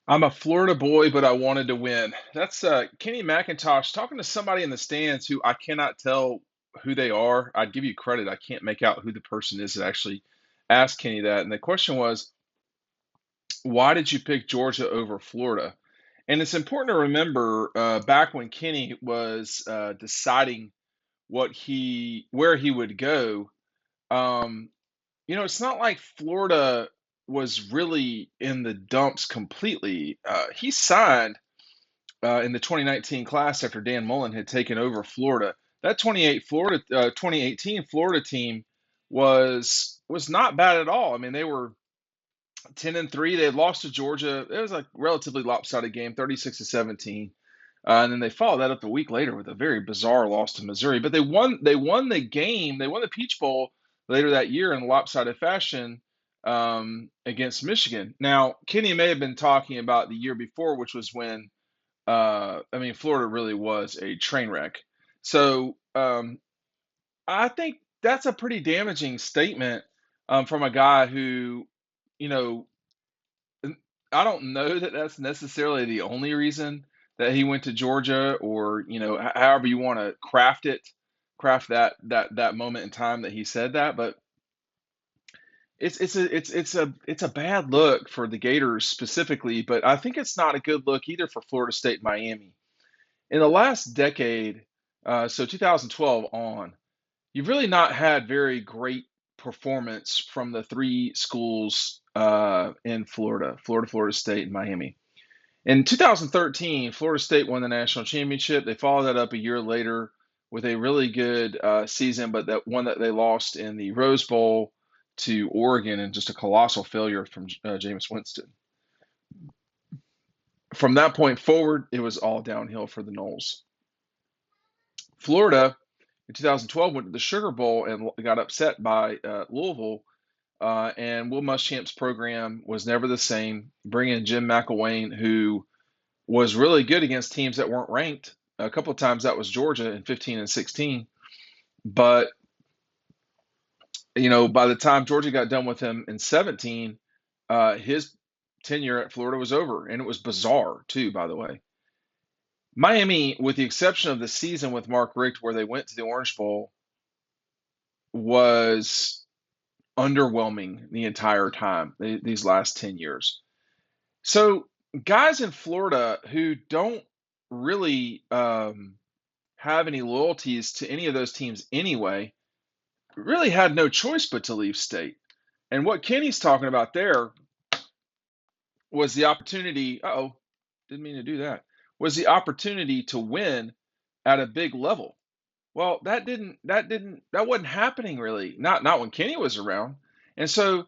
I'm a Florida boy, but I wanted to win. That's Kenny McIntosh talking to somebody in the stands who I cannot tell who they are. I'd give you credit. I can't make out who the person is that actually asked Kenny that. And the question was, why did you pick Georgia over Florida? And it's important to remember back when Kenny was deciding where he would go. Um, it's not like Florida was really in the dumps completely. He signed in the 2019 class after Dan Mullen had taken over Florida. That 2018 Florida team was not bad at all. I mean, they were 10-3. They had lost to Georgia. It was a relatively lopsided game, 36-17. And then they followed that up a week later with a very bizarre loss to Missouri. But they won. They won the game. They won the Peach Bowl later that year in lopsided fashion against Michigan. Now, Kenny may have been talking about the year before, which was when I mean, Florida really was a train wreck. So I think that's a pretty damaging statement from a guy who, you know, I don't know that that's necessarily the only reason that he went to Georgia, or however you want to craft that moment in time that he said that. But it's a bad look for the Gators specifically, but I think it's not a good look either for Florida State and Miami. In the last decade, so 2012 on, you've really not had very great performance from the three schools in Florida, Florida State, and Miami. In 2013, Florida State won the national championship. They followed that up a year later with a really good season, but that one that they lost in the Rose Bowl to Oregon, and just a colossal failure from Jameis Winston. From that point forward, it was all downhill for the Noles. Florida in 2012 went to the Sugar Bowl and got upset by Louisville. And Will Muschamp's program was never the same. Bring in Jim McElwain, who was really good against teams that weren't ranked. A couple of times that was Georgia in 15 and 16. But, by the time Georgia got done with him in 17, his tenure at Florida was over. And it was bizarre, too, by the way. Miami, with the exception of the season with Mark Richt, where they went to the Orange Bowl, was underwhelming the entire time, these last 10 years. So, guys in Florida who don't really have any loyalties to any of those teams anyway really had no choice but to leave state. And what Kenny's talking about there was the opportunity. Uh-oh, didn't mean to do that. Was the opportunity to win at a big level. Well, that wasn't happening really. Not when Kenny was around. And so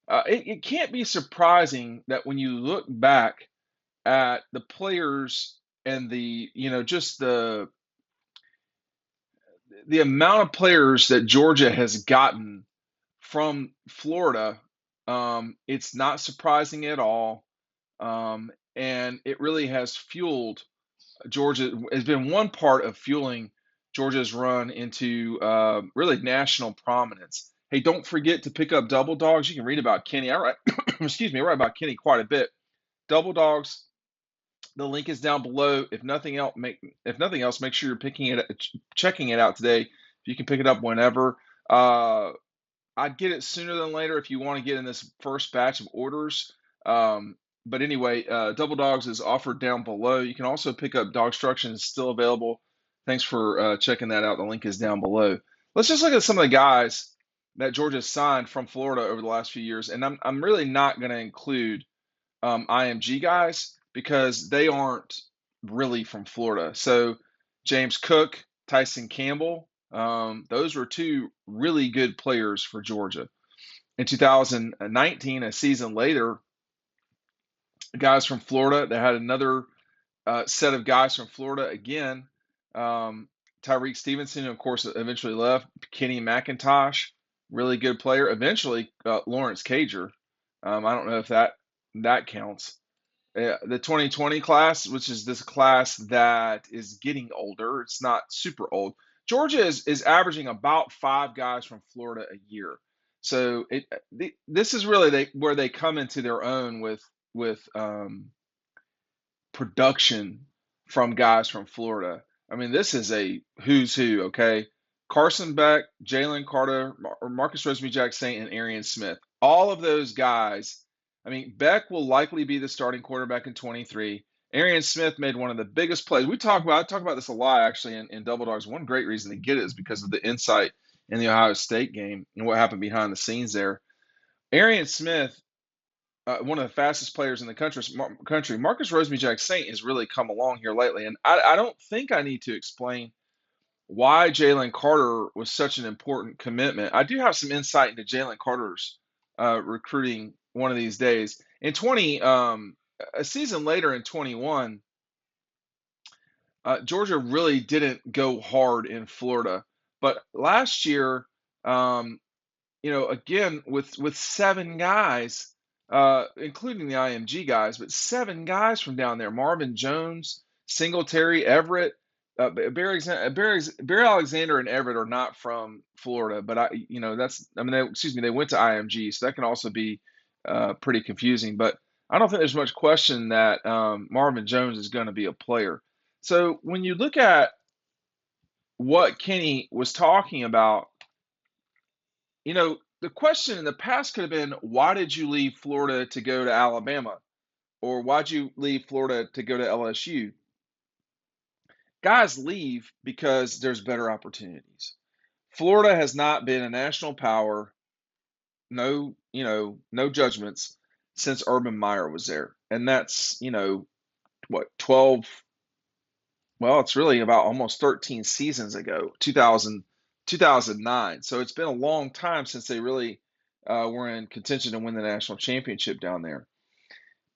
it can't be surprising that when you look back at the players and just the amount of players that Georgia has gotten from Florida, it's not surprising at all. And it really has fueled Georgia, has been one part of fueling Georgia's run into really national prominence. Hey, don't forget to pick up Double Dogs. You can read about Kenny. I write, excuse me, I write about Kenny quite a bit. Double Dogs. The link is down below. If nothing else, make sure you're checking it out today. If you can pick it up whenever. I'd get it sooner than later if you want to get in this first batch of orders. But anyway, Double Dogs is offered down below. You can also pick up Dog Instruction, is still available. Thanks for checking that out. The link is down below. Let's just look at some of the guys that Georgia signed from Florida over the last few years, and I'm really not going to include IMG guys because they aren't really from Florida. So James Cook, Tyson Campbell, those were two really good players for Georgia. In 2019, a season later, guys from Florida, they had another set of guys from Florida again. Tyreek Stevenson, of course, eventually left. Kenny McIntosh, really good player. Eventually, Lawrence Cager. I don't know if that counts. The 2020 class, which is this class that is getting older, it's not super old. Georgia is averaging about 5 guys from Florida a year. So this is really where they come into their own with production from guys from Florida. I mean, this is a who's who, okay? Carson Beck, Jalen Carter, or Marcus Rosemary-Jack Saint, and Arian Smith. All of those guys. I mean, Beck will likely be the starting quarterback in 23. Arian Smith made one of the biggest plays. I talk about this a lot actually in Double Dogs. One great reason to get it is because of the insight in the Ohio State game and what happened behind the scenes there. Arian Smith, one of the fastest players in the country. Marcus Rosemary-Jack Saint has really come along here lately, and I don't think I need to explain why Jalen Carter was such an important commitment. I do have some insight into Jalen Carter's recruiting one of these days. In a season later in 21, Georgia really didn't go hard in Florida, but last year, um, again with 7 guys, including the IMG guys, but 7 guys from down there: Marvin Jones, Singletary, Everett, Barry Alexander, and Everett are not from Florida, but they went to IMG, so that can also be pretty confusing. But I don't think there's much question that Marvin Jones is going to be a player. So when you look at what Kenny was talking about, the question in the past could have been, why did you leave Florida to go to Alabama? Or why'd you leave Florida to go to LSU? Guys leave because there's better opportunities. Florida has not been a national power, no judgments, since Urban Meyer was there. And that's, what, 12, well, it's really about almost 13 seasons ago, 2009. So it's been a long time since they really were in contention to win the national championship down there.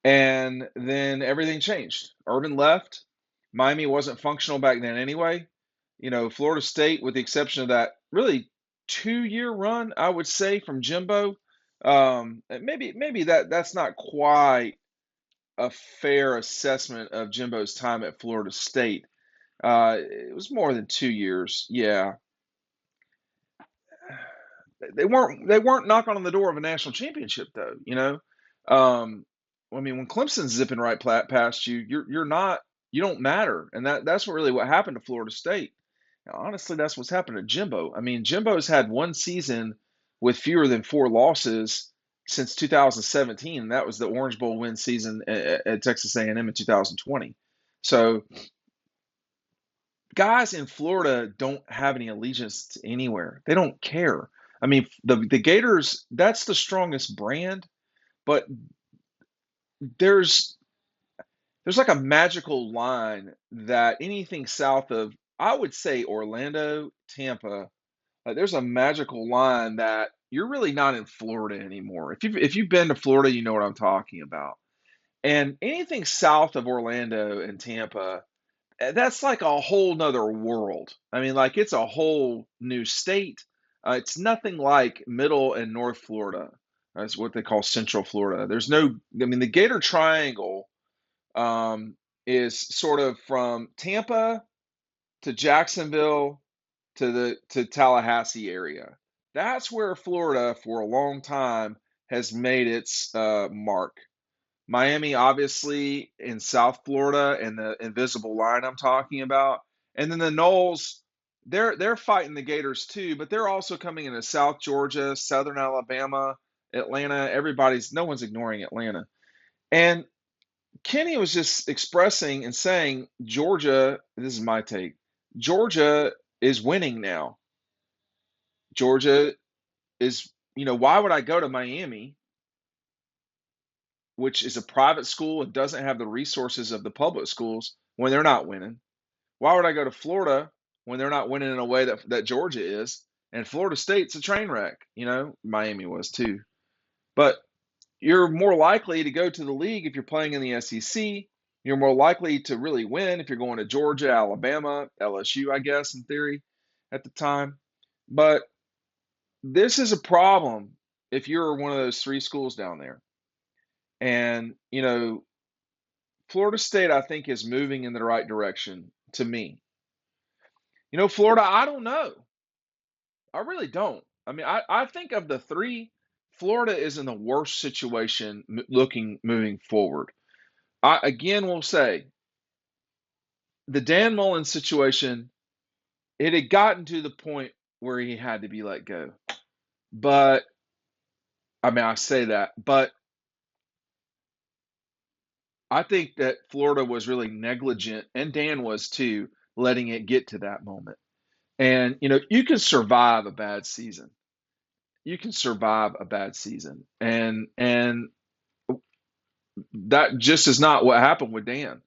And then everything changed. Urban left. Miami wasn't functional back then anyway. Florida State, with the exception of that really 2-year run, I would say, from Jimbo. Maybe that's not quite a fair assessment of Jimbo's time at Florida State. It was more than 2 years. Yeah, they weren't knocking on the door of a national championship though. I mean, when Clemson's zipping right past you, you don't matter, and that's what happened to Florida State. Now, honestly, that's what's happened to Jimbo. I mean, Jimbo's had one season with fewer than 4 losses since 2017, and that was the Orange Bowl win season at Texas A&M in 2020. So guys in Florida don't have any allegiance to anywhere. They don't care. I mean, the Gators, that's the strongest brand, but there's like a magical line that anything south of, I would say, Orlando, Tampa, there's a magical line that you're really not in Florida anymore. If you've been to Florida, you know what I'm talking about. And anything south of Orlando and Tampa, that's like a whole nother world. I mean, like, it's a whole new state. It's nothing like middle and North Florida. That's what they call Central Florida. I mean, the Gator Triangle is sort of from Tampa to Jacksonville to Tallahassee area. That's where Florida, for a long time, has made its mark. Miami, obviously, in South Florida, and the invisible line I'm talking about. And then the Knowles, they're fighting the Gators too, but they're also coming into South Georgia, Southern Alabama, Atlanta. No one's ignoring Atlanta. And Kenny was just expressing and saying, Georgia, this is my take, Georgia is winning now. Georgia is, why would I go to Miami, which is a private school and doesn't have the resources of the public schools, when they're not winning? Why would I go to Florida when they're not winning in a way that Georgia is? And Florida State's a train wreck. Miami was too. But you're more likely to go to the league if you're playing in the SEC. You're more likely to really win if you're going to Georgia, Alabama, LSU, I guess, in theory, at the time. But this is a problem if you're one of those 3 schools down there. And, Florida State, I think, is moving in the right direction to me. Florida, I don't know. I really don't. I mean, I think of the 3, Florida is in the worst situation moving forward. I again will say the Dan Mullen situation, it had gotten to the point where he had to be let go. But I mean, I say that, but I think that Florida was really negligent, and Dan was too, letting it get to that moment. And you can survive a bad season. You can survive a bad season, and that just is not what happened with Dan.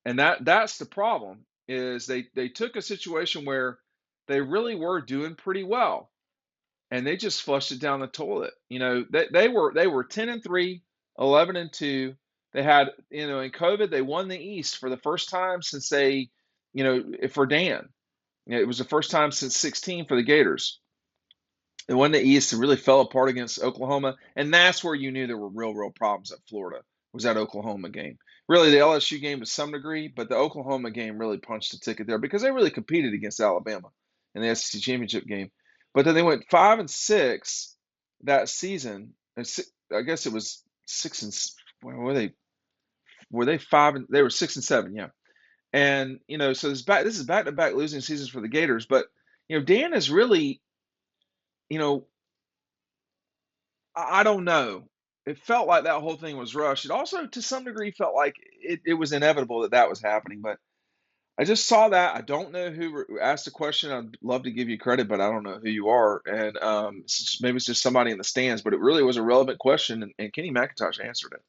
And that's the problem is they took a situation where they really were doing pretty well, and they just flushed it down the toilet. They were 10-3, 11-2. They had, in COVID, they won the East for the first time since for Dan. It was the first time since 16 for the Gators. They won the East and really fell apart against Oklahoma, and that's where you knew there were real problems at Florida. Was that Oklahoma game? Really, the LSU game to some degree, but the Oklahoma game really punched the ticket there because they really competed against Alabama in the SEC championship game. But then they went 5-6 that season. And I guess it was six and where were they? Were they five? And they were 6-7, yeah. And so this is back to back losing seasons for the Gators. But Dan is really, you know, I don't know. It felt like that whole thing was rushed. It also, to some degree, felt like it was inevitable that that was happening. But I just saw that. I don't know who asked the question. I'd love to give you credit, but I don't know who you are. And maybe it's just somebody in the stands. But it really was a relevant question, and Kenny McIntosh answered it.